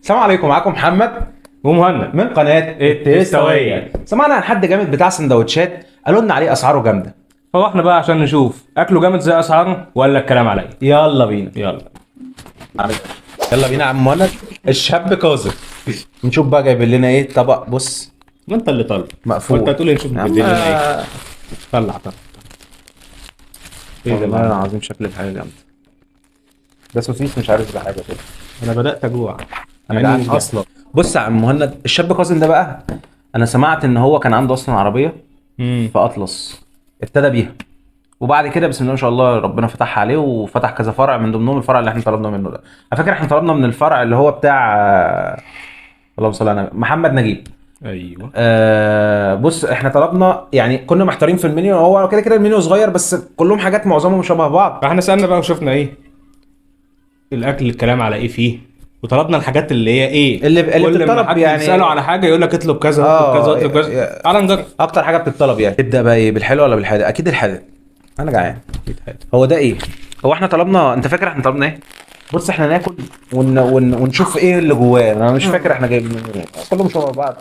السلام عليكم، معاكم محمد ومهند من قناه التستوية. سمعنا عن حد جامد بتاع سندوتشات، قالوا لنا عليه اسعاره جامده. فاحنا بقى عشان نشوف اكله جامد زي اسعاره ولا الكلام عليا. يلا بينا يلا يلا بينا يا عم مهند الشاب كاظم. نشوف بقى جايب لنا ايه طبق. بص ما انت اللي طالب مقفول. وانت هتقول لي نشوف يا نجيب لنا ايه. عم طلع ايه ده والله بقى؟ العظيم شكل الحاجه جامده. ده سوسيس مش عارف ده حاجه كده. انا بدات اجوع. انا جعان اصلا. بص يا عم مهند الشاب كاظم ده بقى، انا سمعت ان هو كان عنده اصلا عربيه في اطلس، ابتدى بيها وبعد كده بسم الله ما شاء الله ربنا فتحها عليه وفتح كذا فرع، من ضمنهم الفرع اللي احنا طلبنا منه ده. على فكره احنا طلبنا من الفرع اللي هو بتاع اللهم صل على النبي محمد نجيب. ايوه بص احنا طلبنا يعني كنا محتارين في المنيو، هو كده كده المنيو صغير بس كلهم حاجات معظمهم شبه بعض. فاحنا سالنا بقى وشفنا ايه الاكل، الكلام على ايه فيه، وطلبنا الحاجات اللي هي ايه اللي كل ما بتطلب حد يعني. يساله على حاجه يقول لك اطلب كذا اطلب كذا اطلب كذا. تعال نجرب. اكتر حاجه بتطلب يعني تبدا بقى ايه، بالحلو ولا بالحادق؟ اكيد الحادق. انا جعان. هو ده ايه؟ هو احنا طلبنا، انت فاكر احنا طلبنا ايه؟ بص احنا ناكل ونشوف ايه اللي جواه. انا مش فاكر احنا جايبين ايه، كلهم شبه بعض.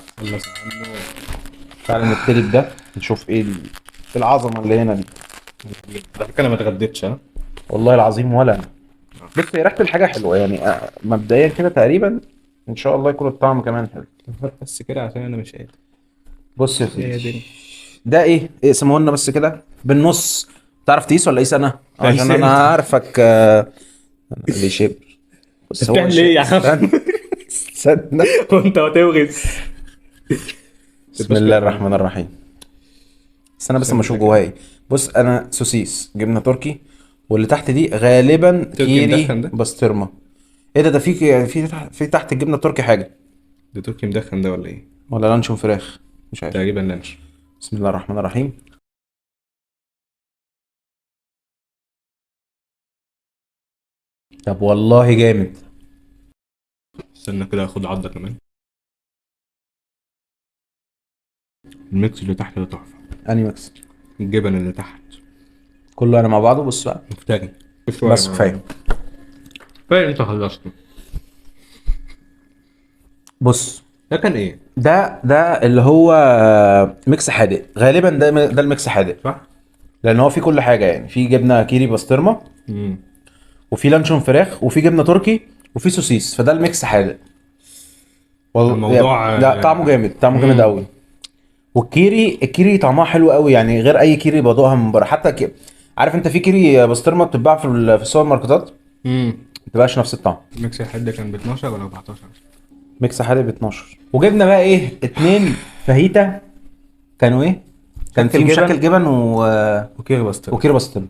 تعالى نبتدي بده نشوف ايه العظمه اللي هنا دي. على فكره انا ما اتغديتش. ها والله العظيم ولا انا. بص هي ريحه الحاجه حلوه يعني، مبدئيا كده تقريبا ان شاء الله يكون الطعم كمان حلو. بس كده عشان انا مش قادر. بص يا ايه يا سيدي، دنيا؟ ده ايه اسمه لنا بس كده بالنص. تعرف تقيس ولا اقيس انا؟ عشان قيس انا انت. عارفك اللي شبر. بس هو بتعمل ايه يا عم؟ استنى. وانت هتوغز. بسم الله الرحمن الرحيم. استنى بس اما اشوف جواها ايه. بص انا سوسيس جبنه تركي، واللي تحت دي غالبا تركي كيري مدخن ده؟ بسطرمه. ايه ده في تحت الجبنه التركي حاجه ده تركي مدخن ده ولا ايه؟ ولا لانشون فراخ؟ مش عارف. تقريبا لانش. بسم الله الرحمن الرحيم. طب والله جامد. استنى كده اخد عضه كمان. الميكس اللي تحت ده تحفه. اني ميكس الجبن اللي تحت كله انا مع بعضه. بص بقى مفتري. بس كفايه. كفايه انت خلصت. بص ده كان ايه؟ ده اللي هو ميكس حادق غالبا. ده الميكس حادق صح؟ لان هو فيه كل حاجه يعني. في جبنه كيري بسطرمه وفي لانشون فراخ وفي جبنه تركي وفي سوسيس، فده الميكس حادق. الموضوع لا طعمه جامد، طعمه جامد قوي. الكيري طعمها حلو قوي يعني، غير اي كيري بدوقها من بره. حتى عارف انت في كيري بسطرمه بتتباع في السوبر ماركتات ما بتبقاش نفس الطعم. الميكس الحد كان ب 12 ولا 14؟ ميكس حادق ب 12. وجبنا بقى ايه 2 فاهيتا. كانوا ايه؟ كان في مشكل جبن وكيري بسطرمه. وكيري بسطرمه.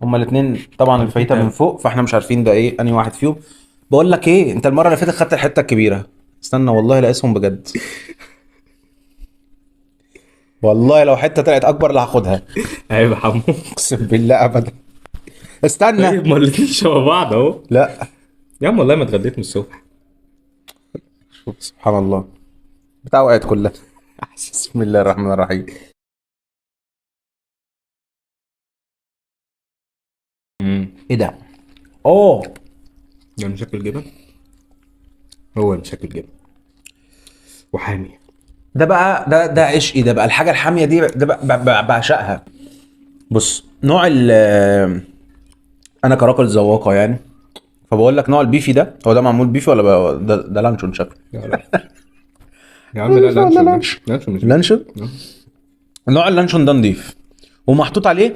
هما الاثنين طبعا الفاهيتا من فوق، فاحنا مش عارفين ده ايه انهي واحد فيهم. بقول لك ايه، انت المره اللي فاتت خدت الحته الكبيره. استنى والله لا اسمهم بجد. والله لو حته طلعت اكبر اللي هاخدها. عيب يا حمو. اقسم بالله ابدا. استنى. طيب ما الاتنين شبه بعض اهو. لا يا عم والله ما اتغديت من الصبح. شوف سبحان الله بتاع وقعت كلها. بسم الله الرحمن الرحيم. ايه ده؟ اوه ده مشكل جبن. هو مشكل جبن وحامي. ده بقى ده عشقي. ده بقى الحاجه الحاميه دي، ده بقى بعشقها. بص نوع انا كراجل ذواقه يعني، فبقول لك نوع البيفي ده، هو ده معمول بيفي ولا ده لانشون شكله؟ يا عم لا لانشون. لانشون مش لانشون. نوع اللانشون ده نضيف ومحطوط عليه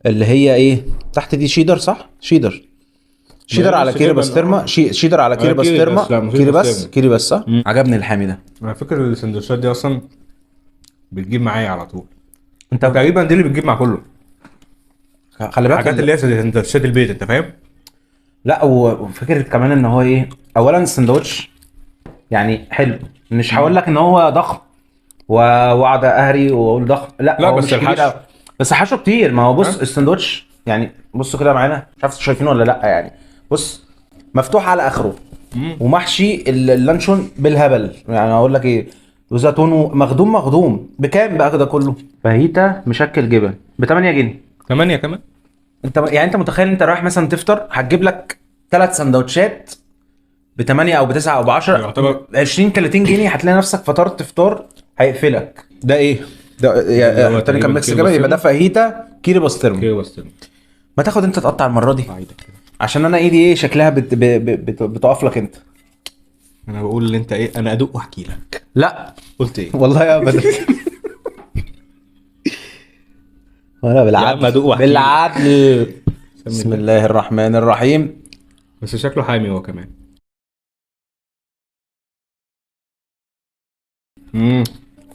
اللي هي ايه تحت دي، شيدر صح؟ شيدر على كيري بسطرمه. شيدر على كيري بسطرمه. كيري بس صح. عجبني الحامي ده. على فكره السندوتشات دي اصلا بتجيب معايا على طول. انت تقريبا دي اللي بتجيب مع كله. خلي بالك الحاجات اللي هي سندوتشات البيت، انت فاهم؟ لا وفكره كمان ان هو ايه، اولا السندوتش يعني حلو. مش هقول لك ان هو ضخم واقعد اهري واقول ضخم، لا هو بس مش كبير أوي. بس حشو كتير. ما هو بص السندوتش يعني، بصوا كده معانا، مش عارف شايفينه ولا لا يعني. بص مفتوح على اخره ومحشي اللانشون بالهبل. يعني اقول لك ايه، وزيتونه مخدوم بكام بقى ده كله؟ فاهيتا مشكل جبن ب 8 جنيه. 8 كمان. انت يعني انت متخيل انت رايح مثلا تفطر هتجيب لك 3 سندوتشات ب 8 او ب 9 او ب 10 يعتبر 20 30 جنيه، هتلاقي نفسك فطرت فطار هيقفلك. ده ايه؟ ده هو التاني تقريباً كان ميكس كيري جبن، يبقى ده بسطرمة. فاهيتا كيري بسطرمه. كده بس ما تاخد انت تقطع المره دي، عايدك كده. عشان انا ايدي ايه شكلها بتقف لك انت. انا بقول اللي انت ايه، انا ادوق واحكي لك. لا قلت ايه؟ والله ابدا. ولا يا عم بالعدل ادوق واحكي لك. بالعدل. بسم الله. الله الرحمن الرحيم. بس شكله حامي هو كمان.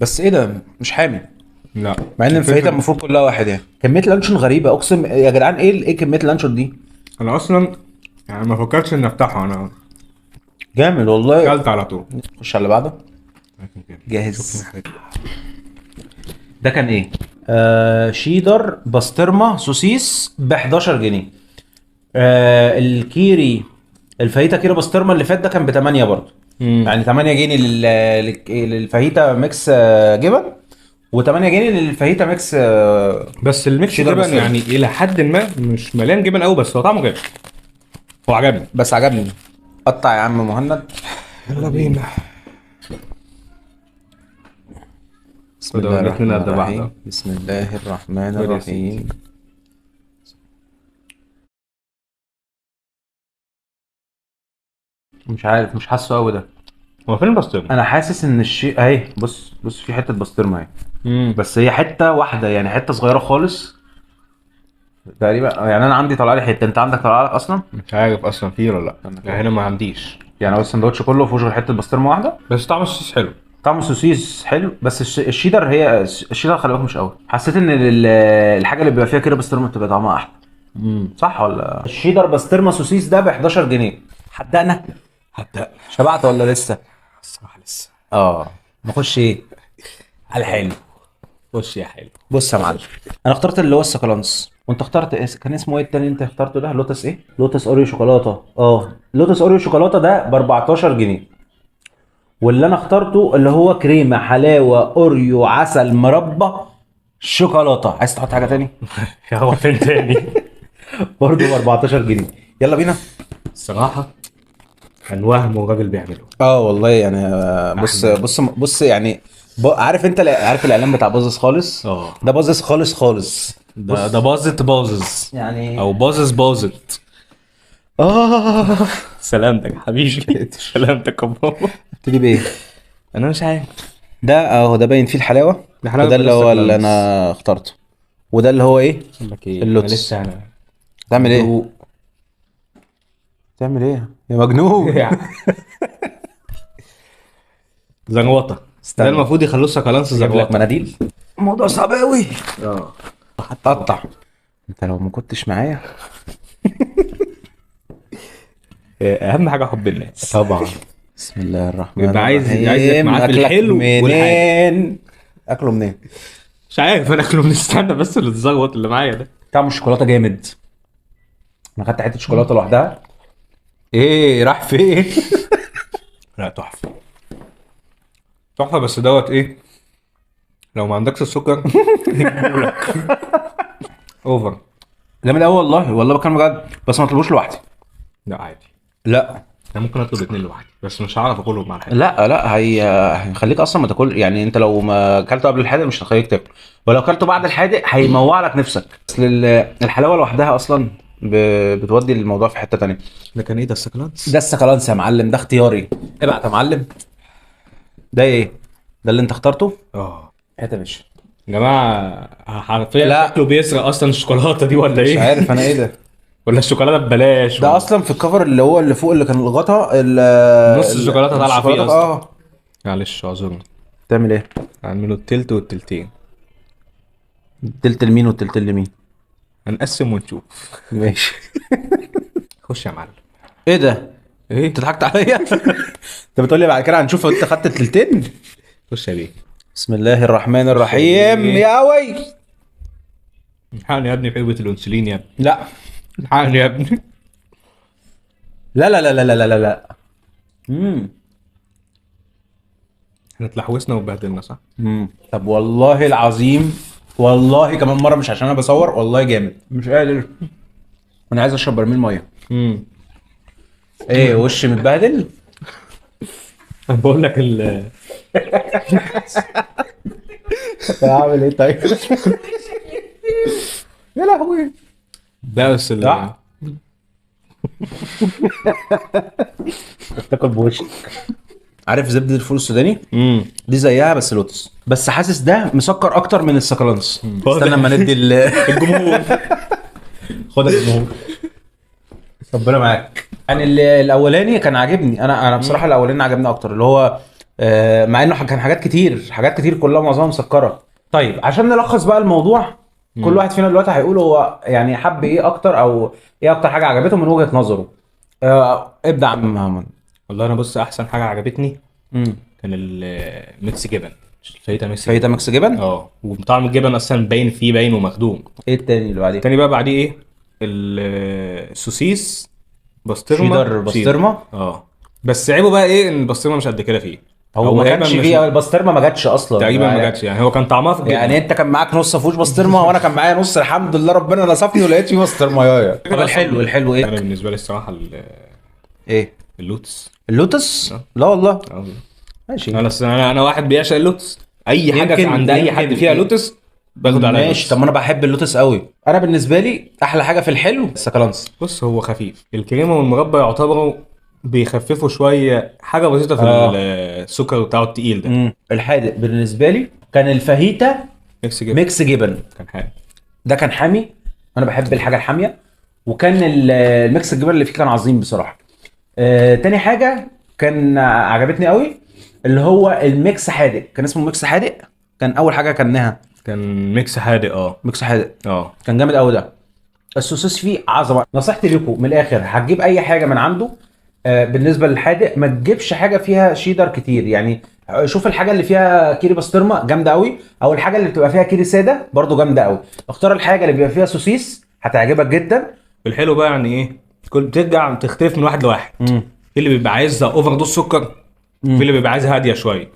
بس ايه ده مش حامي، لا مع ان الفايته المفروض كلها واحد يعني. كميه لانشون غريبه اقسم يا جدعان، ايه كميه اللانشون دي؟ انا اصلا يعني ما فكرتش اني افتحه، انا جامد والله. اكلت على طول. خش على اللي بعده. جاهز. ده كان ايه؟ شيدر بسطرمه سوسيس ب 11 جنيه. الكيري الفاهيتا كيري بسطرمه اللي فات ده كان ب 8 برضه. يعني 8 جنيه للفاهيتا ميكس جبن، و8 جنيه للفاهيتا ميكس بس الميكس شيدر جبن بسطرمة. يعني الى حد ما مش مليان جبن قوي، بس هو طعمه جامد. هو عجبني. بس عجبني. قطع يا عم مهند. يلا بينا. بسم الله الرحمن الاتنين قد بعض. الرحيم. بسم الله الرحمن خد يا الرحيم. مش عارف، مش حاسه قوي ده. هو فين البسطرمه؟ انا حاسس ان الشيء اهي، بص في حته بسطرمه اهي، بس بس هي حته واحده يعني، حته صغيره خالص تقريبا. يعني انا عندي طلع لي حته، انت عندك طلع لك اصلا؟ مش عارف اصلا فيه ولا لا. أنا يعني هنا ما عنديش. يعني هو السندوتش كله فيهوش غير حته بسطرمه واحده. بس طعم السوسيس حلو. طعم السوسيس حلو، بس الشيدر، هي الشيدر خلي بالك مش قوي. حسيت ان الحاجه اللي بيبقى فيها كده بسطرمه بتبقى طعمها احلى. صح ولا؟ الشيدر بسطرمه سوسيس ده ب 11 جنيه. حدقنا. هبدأ. شبعت ولا لسه؟ الصراحه لسه. نخش ايه على الحلو. خش يا حلو. بص يا معلم، انا اخترت اللي هو السكالانس، وانت اخترت ايه؟ كان اسمه ايه التاني انت اخترته ده؟ لوتس ايه؟ لوتس اوريو شوكولاته. لوتس اوريو شوكولاته ده ب 14 جنيه. واللي انا اخترته اللي هو كريمه حلاوه اوريو عسل مربى شوكولاته. عايز تحط حاجه تاني؟ هو فين تاني؟ برضه ب 14 جنيه. يلا بينا. الصراحه كان وهم وراجل بيعمله. والله يعني بص يعني عارف انت عارف الاعلان بتاع باظظ خالص؟ ده باظظ خالص خالص. ده باظت باظظ يعني او باظت. سلامتك يا حبيبي. سلامتك يا بابا. ابتدي بايه؟ انا مش عارف. ده اهو، ده باين فيه الحلاوه. ده حلاوة وده اللي بلس هو اللي كلامس. انا اخترته. وده اللي هو ايه؟ اقول لك ايه، اللوتس. أنا لسه انا تعمل ايه؟ دوق. تعمل ايه يا مجنون؟ زنوطه. استنى. ده المفروض يخلوه سكالانس اجيب لك زنوطه. مناديل. الموضوع صعب قوي. حتى قطع. انت لو ما كنتش معايا. اهم حاجه حب الناس. طبعا. بسم الله الرحمن يبقى الرحيم. عايزك معاه في أكلك الحلو والحاجة. منين؟ اكله منين؟ مش عارف انا اكله بنستنى بس اللي اتزغوط اللي معايا ده. طعم الشوكولاته جامد. انا خدت حته شوكولاته لوحدها. ايه راح فين؟ لا تحفه. تحفه بس دوت ايه، لو ما عندكش السكر يجيبهولك. اوفر. جامد قوي والله بكلم بجد، بس ما اطلبوش لوحدي. لا عادي. لا انا ممكن اطلب 2 لوحدي بس مش هعرف اكلهم مع الحاجه. لا هيخليك اصلا ما تاكل. يعني انت لو ما اكلته قبل الحادق مش هتخليك تاكل، ولو اكلته بعد الحادق هيموع لك نفسك. اصل الحلاوه لوحدها اصلا بتودي الموضوع في حته تانية. ده كان ايه ده السكالانس؟ ده السكالانس يا معلم، ده اختياري. ابعت يا معلم. ده ايه؟ ده اللي انت اخترته؟ هات يا باشا. يا جماعه حرفيا لا. شكله بيسرق اصلا الشوكولاته دي ولا مش ايه؟ عارف انا ايه ده. ولا الشوكولاته ببلاش ده ولا- اصلا في الكفر اللي هو اللي فوق اللي كان الغطا نص الشوكولاته طالعه فيه الشوكولاتة، اصلا. معلش اعذرني. تعمل ايه؟ هنعمله التلت والتلتين. تلت لمين وتلت لمين؟ هنقسم ونشوف. ماشي. خش يا معلم. ايه ده؟ ايه؟ انت ضحكت عليا؟ انت بتقول لي بعد كده هنشوف انت خدت التلتين؟ خش يا بيه. بسم الله الرحمن الرحيم. يا وي. الحقني يا ابني في علبة الانسولين يا ابني. لا الحقني يا ابني. لا لا لا لا لا لا لا. احنا اتلحوسنا واتبهدلنا صح؟ طب والله العظيم، والله كمان مره مش عشان انا بصور، والله جامد. مش قادر. انا عايز اشرب برميل ميه. ايه وش متبهدل؟ بقول لك اعمل ايه طيب؟ يا لهوي. لا بس صح. تاكل بوشك. عارف زبدة الفول السوداني؟ دي زيها بس لوتس، بس حاسس ده مسكر اكتر من السكالانس. استنى لما ندي الجمهور. خد الجمهور. ربنا معاك. يعني الاولاني كان عاجبني، انا بصراحه الاولاني عجبني اكتر، اللي هو مع انه كان حاجات كتير كلها معظمها مسكره. طيب عشان نلخص بقى الموضوع، كل واحد فينا دلوقتي هيقول هو يعني حب ايه اكتر، او ايه اكتر حاجه عجبته من وجهه نظره. ابدا عم محمد. والله انا بص، احسن حاجه عجبتني امم كان الميكس جبن. فايتا ميكس فايتا ميكس جبن. وطعم الجبن اصلا باين ومخدوم. ايه التاني اللي بعديه؟ تاني بقى بعديه ايه؟ السوسيس بسطرمه شيدر بسطرمه. بس عيبه بقى ايه؟ ان البسطرمه مش قد كده فيه. هو ما تقريباً كانش مش- فيه البسطرمه، ما جاتش اصلا تقريبا ما يعني. جاتش، يعني هو كان طعمها في الجبن. يعني انت كان معاك نص فوش بسطرمه وانا كان معايا نص، الحمد لله ربنا نصفني ولقيت فيه بسطرمه يايا. طب الحلو انا ايه؟ بالنسبه لي الصراحه ايه اللوتس. اللوتس؟ لا والله. اه ماشي. انا واحد بيعشق اللوتس. اي حاجه يمكن- عند اي حد يمكن- فيها لوتس باخد عليها ماشي. لوتس. طب ما انا بحب اللوتس قوي. انا بالنسبه لي احلى حاجه في الحلو السكالانس. بص هو خفيف، الكريمه والمربى يعتبروا بيخففوا شويه، حاجه بسيطه في السكر بتاعه التقيل ده. الحادق بالنسبه لي كان الفاهيتا ميكس جبن ميكس جبن. كان حاجه. ده كان حامي، انا بحب الحاجه الحاميه. وكان الميكس الجبن اللي فيه كان عظيم بصراحه. تاني حاجه كان عجبتني قوي، اللي هو الميكس حادق، كان اسمه ميكس حادق. كان اول حاجه كانها كان ميكس حادق. ميكس حادق، اه كان جامد قوي ده. السوسيس فيه عظمه. نصيحتي لكم من الاخر، هتجيب اي حاجه من عنده بالنسبه للحادق ما تجيبش حاجه فيها شيدر كتير يعني. شوف الحاجه اللي فيها كيري بسطرمه جامده قوي، او الحاجه اللي بتبقى فيها كيري ساده برضو جامده قوي. اختار الحاجه اللي بيبقى فيها سوسيس، هتعجبك جدا. الحلو بقى يعني ايه؟ كل بترجع تختلف من واحد لواحد. في اللي بيبقى عايزها اوفر دوز سكر، وفي اللي بيبقى عايزها هاديه شويه.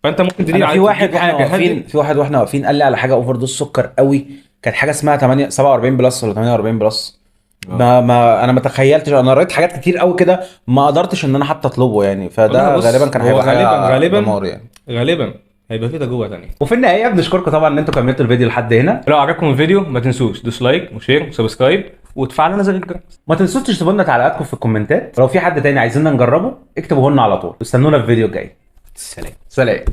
فانت ممكن تجيب انا في واحد تجيب واحنا حاجه واقفين، هاديه. في واحد واحنا واقفين قال لي على حاجه اوفر دوز سكر قوي. كانت حاجه اسمها 8 47 بلس ولا 48 بلس. ما انا ما تخيلتش، انا قريت حاجات كتير قوي كده ما قدرتش ان انا حتى اطلبه يعني. فده بص، غالبا كان هو هيبقى حاجة غالبا دمار يعني. غالبا هيبقى في تجربه ثانيه. وفي النهايه بنشكركم طبعا ان انتوا كملتوا الفيديو لحد هنا. لو عجبكم الفيديو ما تنسوش دوس لايك وشير وسبسكرايب وتفعلوا زر الجرس. ما تنسوش تكتبوا لنا تعليقاتكم في الكومنتات. لو في حد تاني عايزيننا نجربه اكتبوه لنا على طول. استنونا في الفيديو الجاي. سلام. سلام.